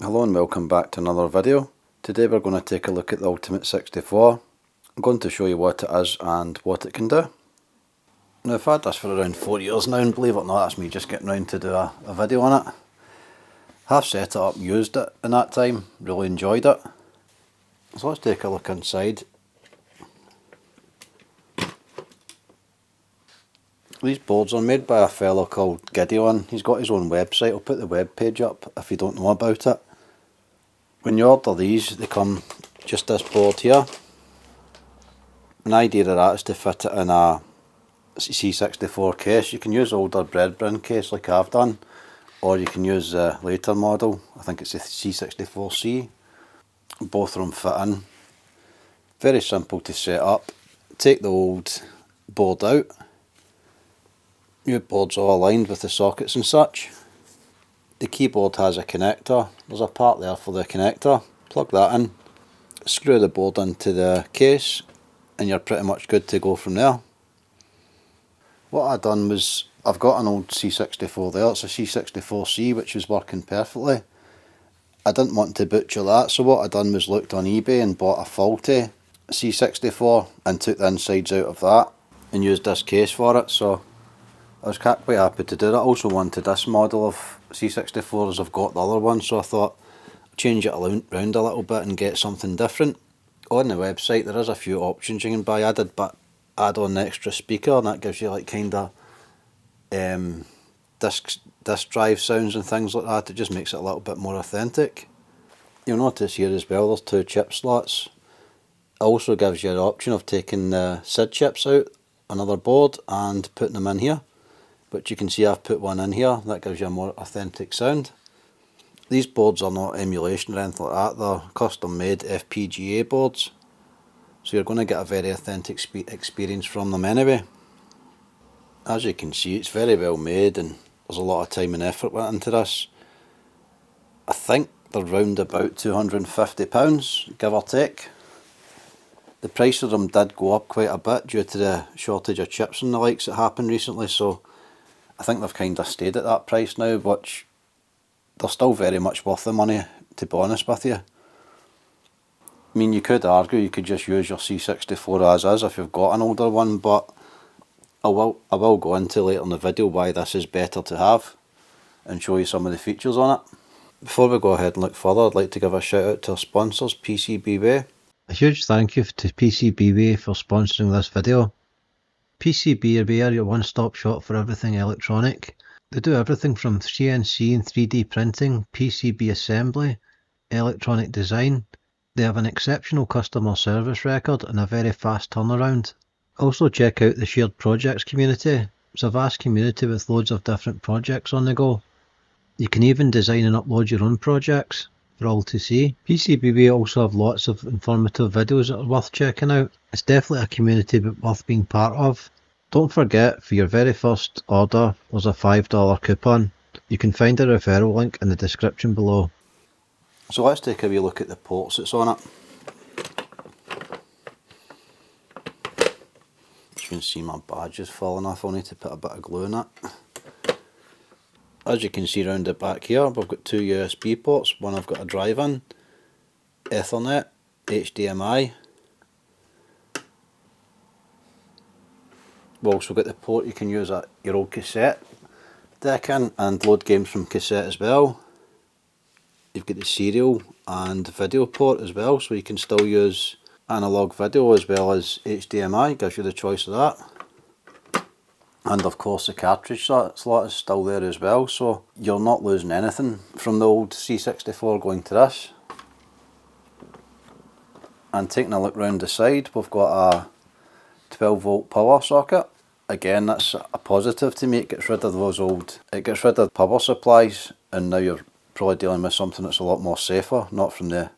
Hello and welcome back to another video. Today we're going to take a look at the Ultimate 64. I'm going to show you what it is and what it can do. Now I've had this for around 4 years now, and believe it or not, that's me just getting round to do a video on it. Have set it up, used it in that time, really enjoyed it. So let's take a look inside. These boards are made by a fellow called Gideon. He's got his own website. I'll put the web page up if you don't know about it. When you order these, they come just this board here. An idea of that is to fit it in a C64 case. You can use older bread bin case like I've done, or you can use the later model. I think it's the C64C. Both of them fit in. Very simple to set up. Take the old board out. New board's all aligned with the sockets and such. The keyboard has a connector. There's a part there for the connector. Plug that in, screw the board into the case, and you're pretty much good to go from there. What I done was, I've got an old C64 there. It's a C64C which is working perfectly. I didn't want to butcher that, so what I done was looked on eBay and bought a faulty C64 and took the insides out of that and used this case for it. So I was quite happy to do that. I also wanted this model of C64 as I've got the other one, so I thought I'd change it around a little bit and get something different. On the website there is a few options you can buy. I did add on an extra speaker, and that gives you like kind of disk drive sounds and things like that. It just makes it a little bit more authentic. You'll notice here as well there's 2 chip slots. It also gives you the option of taking the SID chips out another board and putting them in here. But you can see I've put one in here. That gives you a more authentic sound. These boards are not emulation or anything like that. They're custom made FPGA boards. So you're going to get a very authentic experience from them anyway. As you can see, it's very well made and there's a lot of time and effort went into this. I think they're round about £250, give or take. The price of them did go up quite a bit due to the shortage of chips and the likes that happened recently, so I think they've kind of stayed at that price now, which they're still very much worth the money, to be honest with you. I mean, you could argue you could just use your C64 as is if you've got an older one, but I will go into later in the video why this is better to have and show you some of the features on it. Before we go ahead and look further, I'd like to give a shout out to our sponsors, PCBWay. A huge thank you to PCBWay for sponsoring this video. PCBWay are your one-stop shop for everything electronic. They do everything from CNC and 3D printing, PCB assembly, electronic design. They have an exceptional customer service record and a very fast turnaround. Also check out the shared projects community. It's a vast community with loads of different projects on the go. You can even design and upload your own projects for all to see. PCBWay also have lots of informative videos that are worth checking out. It's definitely a community but worth being part of. Don't forget, for your very first order there's a $5 coupon. You can find a referral link in the description below. So let's take a wee look at the ports that's on it. As you can see, my badge is falling off. I'll need to put a bit of glue in it. As you can see around the back here, we've got 2 USB ports. One I've got a drive in, Ethernet, HDMI. We've also got the port you can use your old cassette deck in and load games from cassette as well. You've got the serial and video port as well, so you can still use analog video as well as HDMI, gives you the choice of that. And of course the cartridge slot is still there as well, so you're not losing anything from the old C64 going to this. And taking a look round the side, we've got a 12 volt power socket. Again, that's a positive to me. It gets rid of power supplies, and now you're probably dealing with something that's a lot more safer, not from the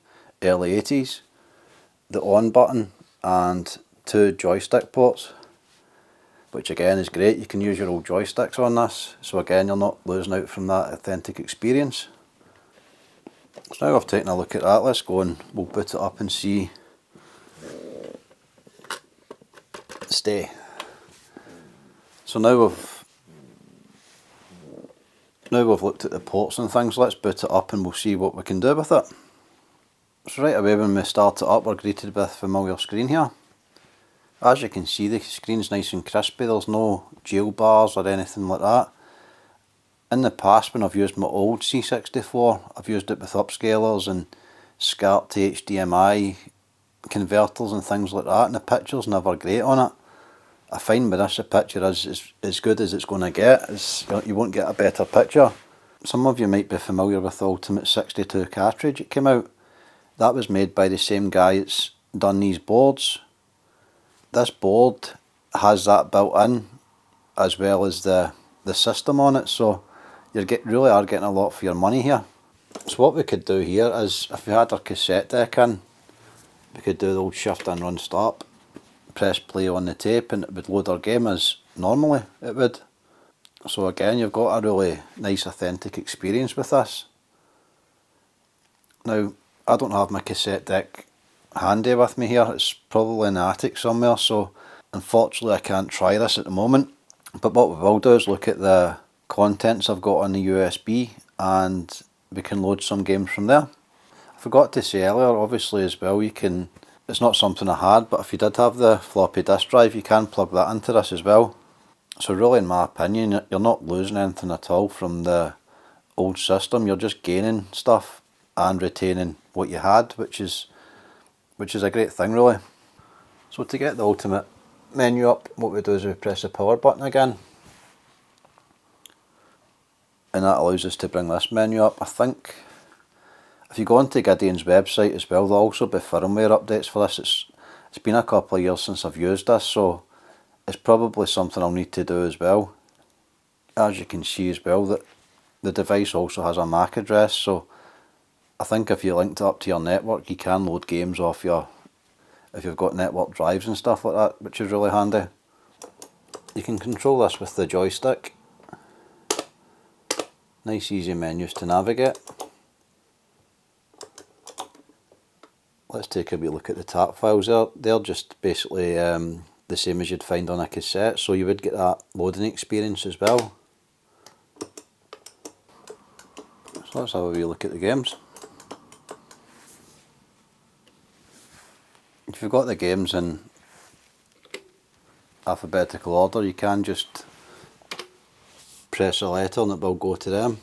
early 80s. The on button and 2 joystick ports, which again is great. You can use your old joysticks on this, so again you're not losing out from that authentic experience. So now I've taken a look at that, let's go and we'll boot it up and see. Stay. So now Now we've looked at the ports and things, let's boot it up and we'll see what we can do with it. So right away when we start it up, we're greeted with a familiar screen here. As you can see, the screen's nice and crispy, there's no jail bars or anything like that. In the past, when I've used my old C64, I've used it with upscalers and SCART to HDMI converters and things like that, and the picture's never great on it. I find with this, the picture is as good as it's going to get. You won't get a better picture. Some of you might be familiar with the Ultimate 62 cartridge that came out. That was made by the same guy that's done these boards. This board has that built in, as well as the system on it, so you really are getting a lot for your money here. So what we could do here is, if we had our cassette deck in, we could do the old shift and run stop, press play on the tape, and it would load our game as normally it would. So again, you've got a really nice authentic experience with this. Now, I don't have my cassette deck handy with me here, it's probably in the attic somewhere, so unfortunately I can't try this at the moment. But what we will do is look at the contents I've got on the USB and we can load some games from there. I forgot to say earlier, obviously as well, you can, it's not something I had, but if you did have the floppy disk drive, you can plug that into this as well. So really, in my opinion, you're not losing anything at all from the old system, you're just gaining stuff and retaining what you had, which is a great thing really. So to get the Ultimate menu up, what we do is we press the power button again, and that allows us to bring this menu up. I think if you go onto Gideon's website as well, there'll also be firmware updates for this. It's been a couple of years since I've used this, so it's probably something I'll need to do as well. As you can see as well, that the device also has a MAC address, so I think if you linked it up to your network, you can load games off if you've got network drives and stuff like that, which is really handy. You can control this with the joystick. Nice easy menus to navigate. Let's take a wee look at the tap files there. They're just basically the same as you'd find on a cassette, so you would get that loading experience as well. So let's have a wee look at the games. If you've got the games in alphabetical order, you can just press a letter and it will go to them,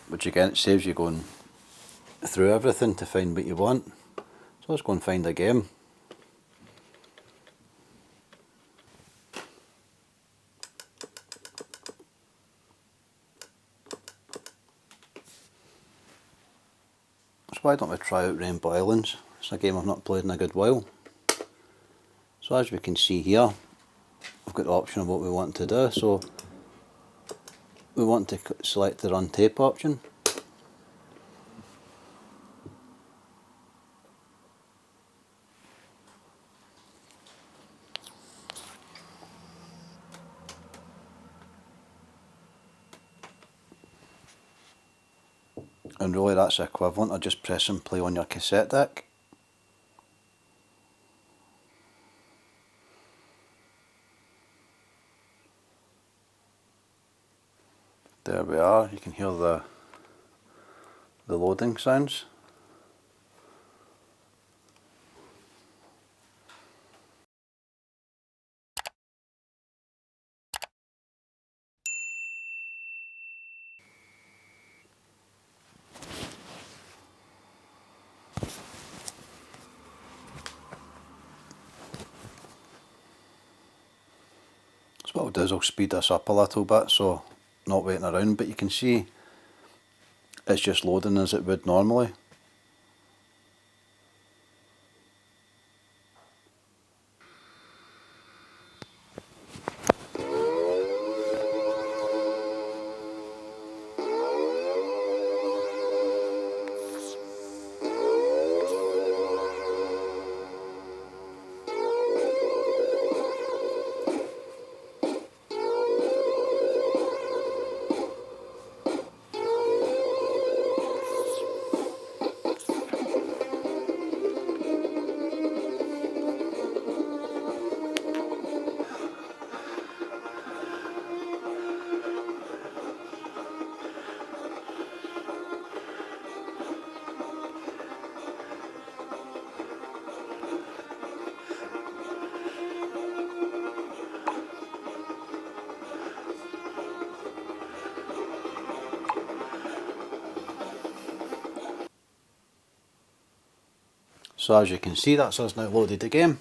which again, it saves you going through everything to find what you want. So let's go and find a game. So why don't we try out Rainbow Islands? It's a game I've not played in a good while. So as we can see here, we've got the option of what we want to do. So we want to select the run tape option. And really that's equivalent of just pressing play on your cassette deck. There we are, you can hear the loading sounds. So what I'll do is I'll speed this up a little bit, so not waiting around, but you can see it's just loading as it would normally. So as you can see, that's us now loaded the game.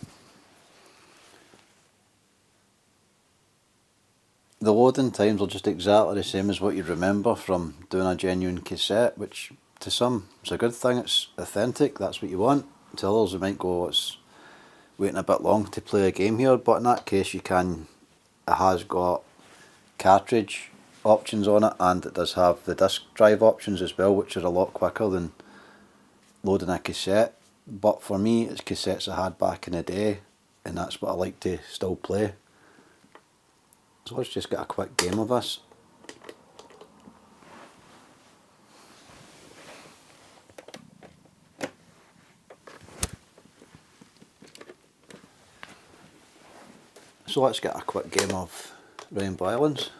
The loading times are just exactly the same as what you remember from doing a genuine cassette, which to some is a good thing. It's authentic, that's what you want. To others it might go, it's waiting a bit long to play a game here, but in that case it has got cartridge options on it, and it does have the disk drive options as well, which are a lot quicker than loading a cassette. But for me, it's cassettes I had back in the day, and that's what I like to still play. So let's just get a quick game of this. So let's get a quick game of Rainbow Islands.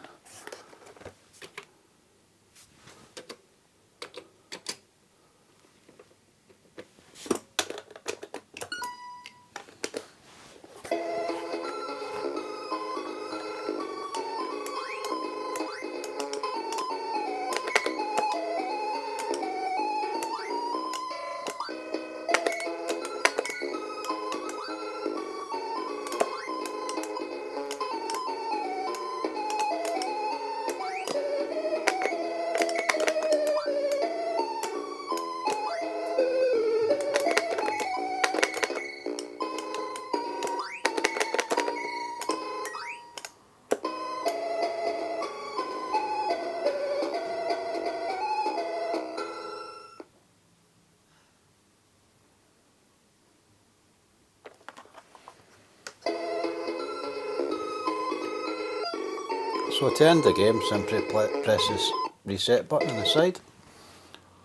So to end the game, simply press this reset button on the side,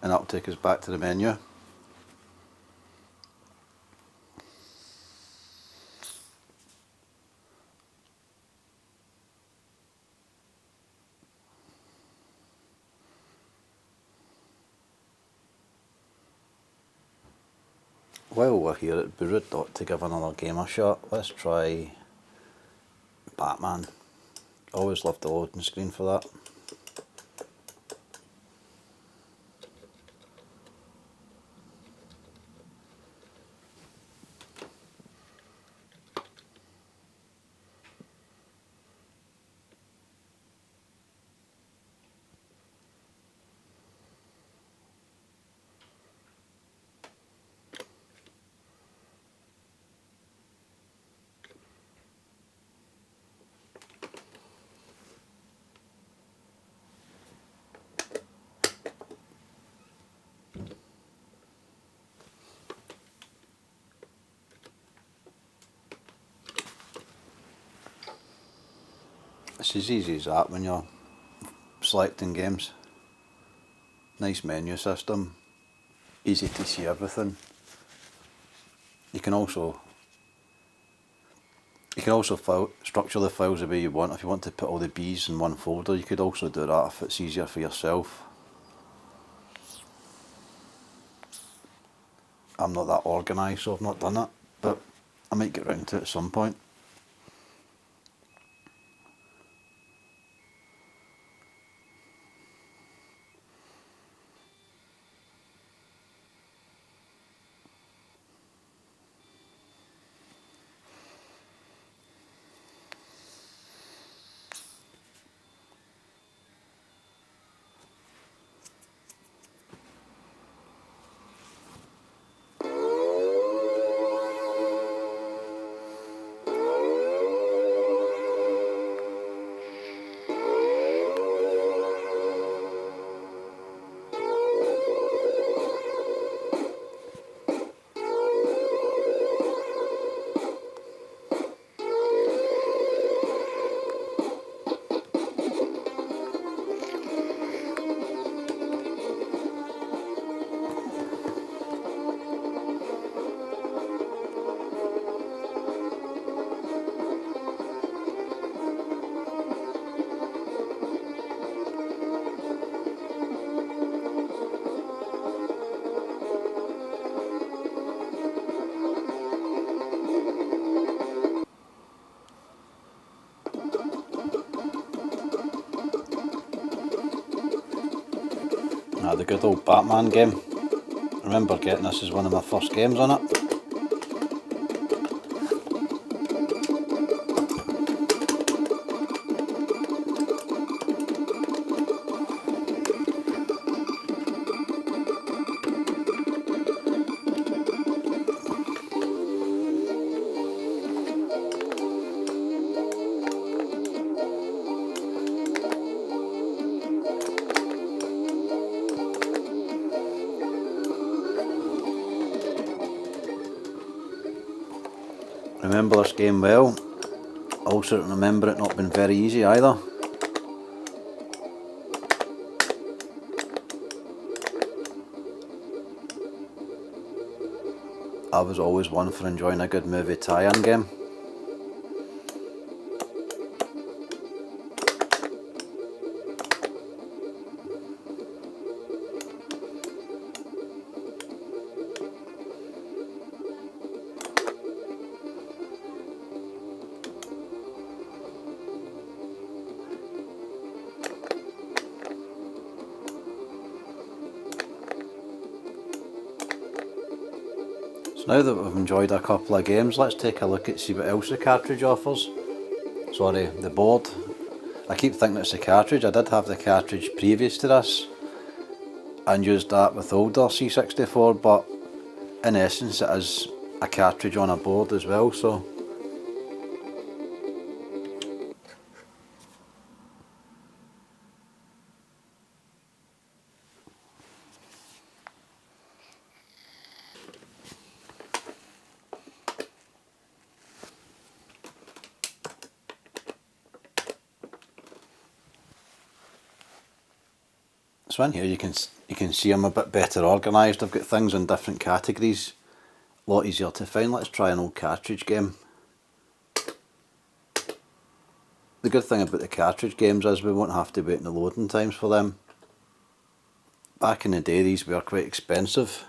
and that'll take us back to the menu. While we're here, it'd be rude not to give another game a shot. Let's try Batman. Always love the loading screen for that. It's as easy as that when you're selecting games. Nice menu system, easy to see everything. You can also structure the files the way you want. If you want to put all the B's in one folder, you could also do that if it's easier for yourself. I'm not that organised, so I've not done it, but I might get round to it at some point. The good old Batman game. I remember getting this as one of my first games on it. Remember this game well. Also remember it not being very easy either. I was always one for enjoying a good movie tie-in game. So now that we've enjoyed a couple of games, let's take a look at see what else the cartridge offers. Sorry, the board. I keep thinking it's the cartridge. I did have the cartridge previous to this and used that with older C64, but in essence it is a cartridge on a board as well. So in here you can see I'm a bit better organised. I've got things in different categories, a lot easier to find. Let's try an old cartridge game. The good thing about the cartridge games is we won't have to wait in the loading times for them. Back in the day these were quite expensive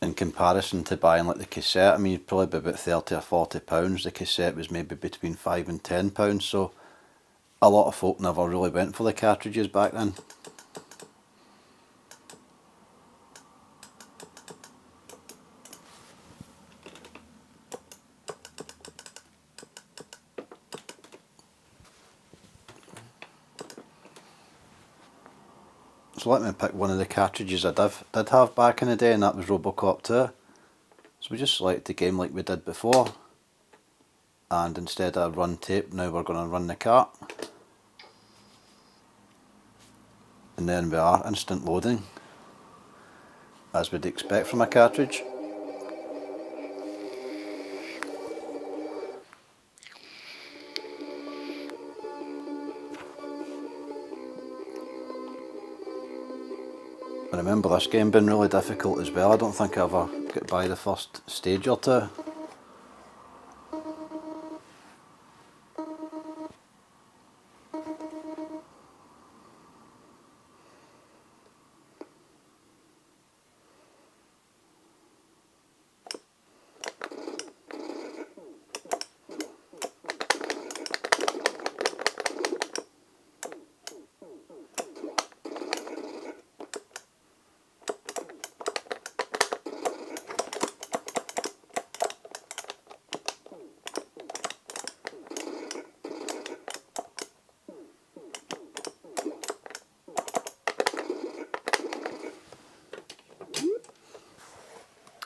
in comparison to buying like the cassette. I mean, you'd probably be about £30 or £40. The cassette was maybe between £5 and £10, so a lot of folk never really went for the cartridges back then. So let me pick one of the cartridges I did have back in the day, and that was Robocop 2. So we just select the game like we did before, and instead of run tape, now we're going to run the cart. And then we are instant loading, as we'd expect from a cartridge. I remember this game being really difficult as well. I don't think I ever got by the first stage or two.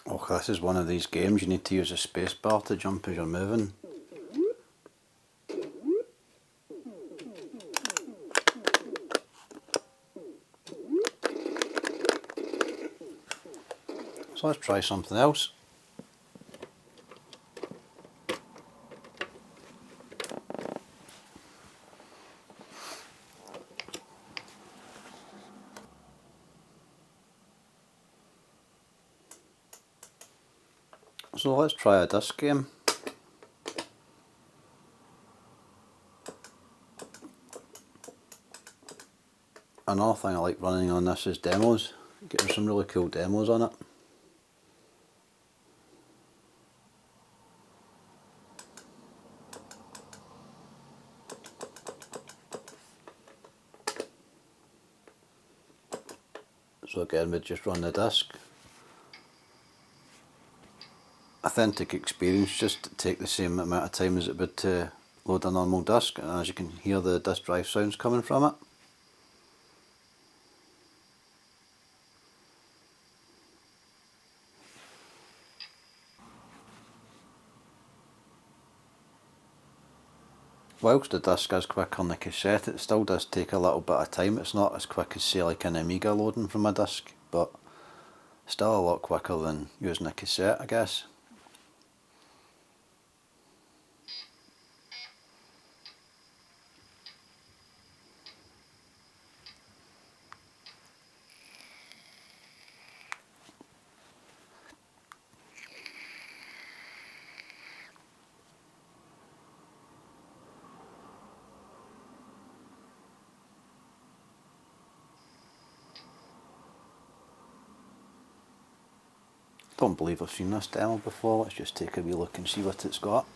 Oh, this is one of these games you need to use a space bar to jump as you're moving. So let's try something else. So let's try a disc game. Another thing I like running on this is demos. Getting some really cool demos on it. So again, we just run the disc. Authentic experience, just take the same amount of time as it would to load a normal disc, and as you can hear the disc drive sounds coming from it. Whilst the disc is quick on the cassette, it still does take a little bit of time. It's not as quick as say like an Amiga loading from a disc, but still a lot quicker than using a cassette, I guess. Don't believe I've seen this demo before. Let's just take a wee look and see what it's got.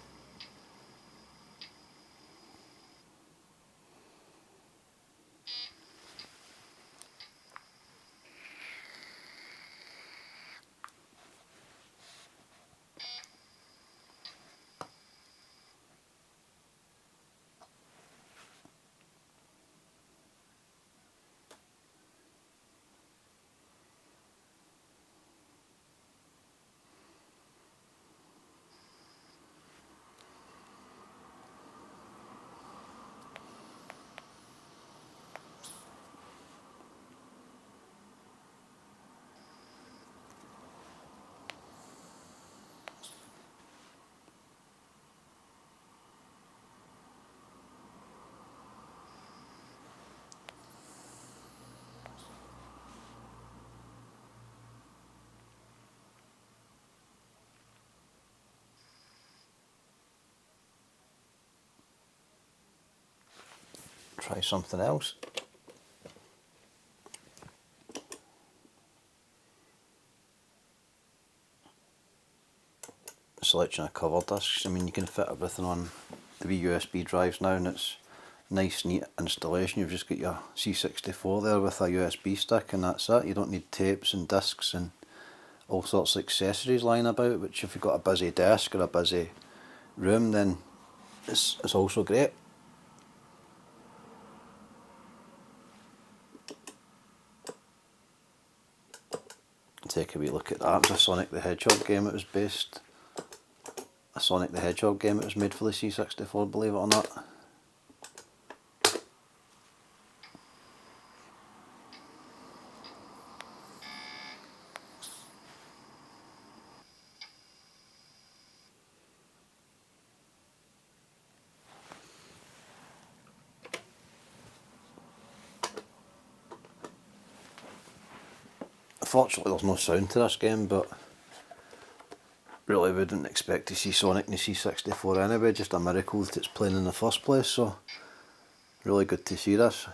Try something else. Selection of cover discs. I mean, you can fit everything on the wee USB drives now, and it's nice, neat installation. You've just got your C64 there with a USB stick, and that's it. You don't need tapes and discs and all sorts of accessories lying about, which if you've got a busy desk or a busy room, then it's also great. Take a wee look at that. It was a Sonic the Hedgehog game. It was based. A Sonic the Hedgehog game. It was made for the C64, believe it or not. Unfortunately, there's no sound to this game, but really wouldn't expect to see Sonic in the C64 anyway. Just a miracle that it's playing in the first place, so really good to see this.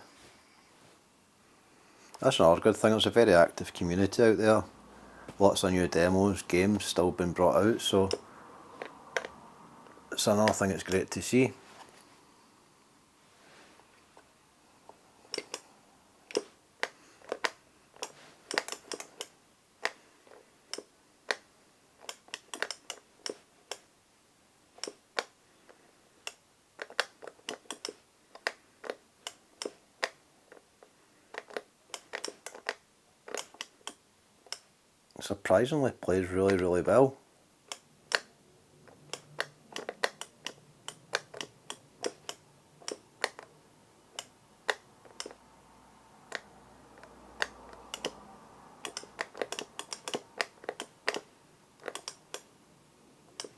That's another good thing. There's a very active community out there. Lots of new demos, games still being brought out, so it's another thing that's great to see. Surprisingly plays really well.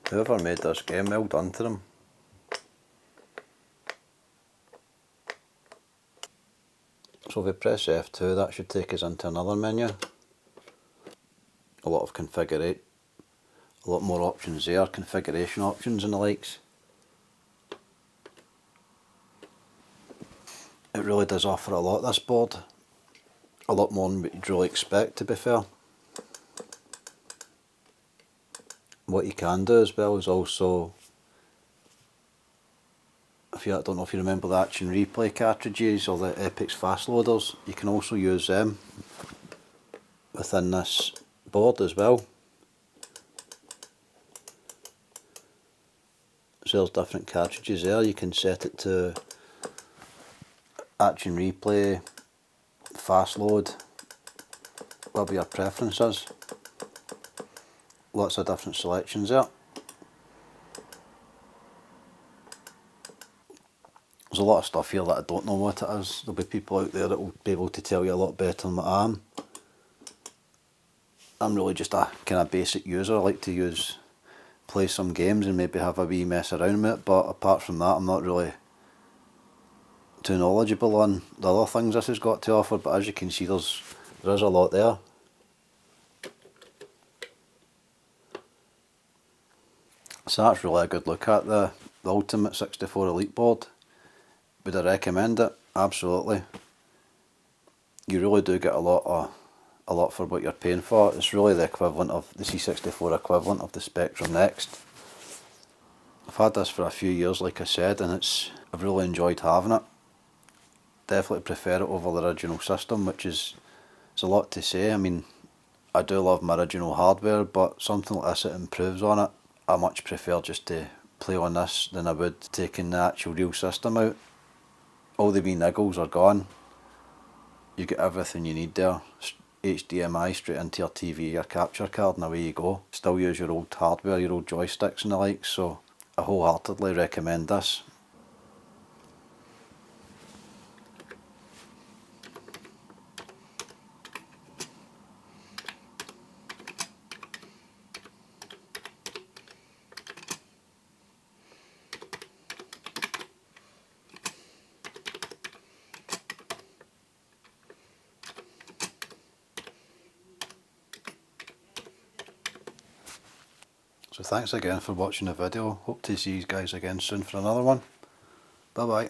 Whoever made this game, well done to them. So if we press F2, that should take us into another menu. A lot of configurate, a lot more options there, configuration options and the likes. It really does offer a lot, this board. A lot more than what you'd really expect, to be fair. What you can do as well is also, I don't know if you remember the Action Replay cartridges or the Epix fast loaders, you can also use them within this board as well. So there's different cartridges there. You can set it to Action Replay, fast load, whatever your preference is. Lots of different selections there. There's a lot of stuff here that I don't know what it is. There'll be people out there that will be able to tell you a lot better than what I am. I'm really just a kind of basic user. I like to play some games and maybe have a wee mess around with it, but apart from that I'm not really too knowledgeable on the other things this has got to offer, but as you can see there is a lot there. So that's really a good look at the Ultimate 64 Elite board. Would I recommend it? Absolutely. You really do get a lot a lot for what you're paying for. It's really the equivalent of the C64 equivalent of the Spectrum Next. I've had this for a few years, like I said, and I've really enjoyed having it. Definitely prefer it over the original system, which is it's a lot to say. I mean, I do love my original hardware, but something like this, it improves on it. I much prefer just to play on this than I would taking the actual real system out. All the wee niggles are gone. You get everything you need there. HDMI straight into your TV, your capture card, and away you go. Still use your old hardware, your old joysticks and the like, so I wholeheartedly recommend this. So thanks again for watching the video. Hope to see you guys again soon for another one. Bye bye.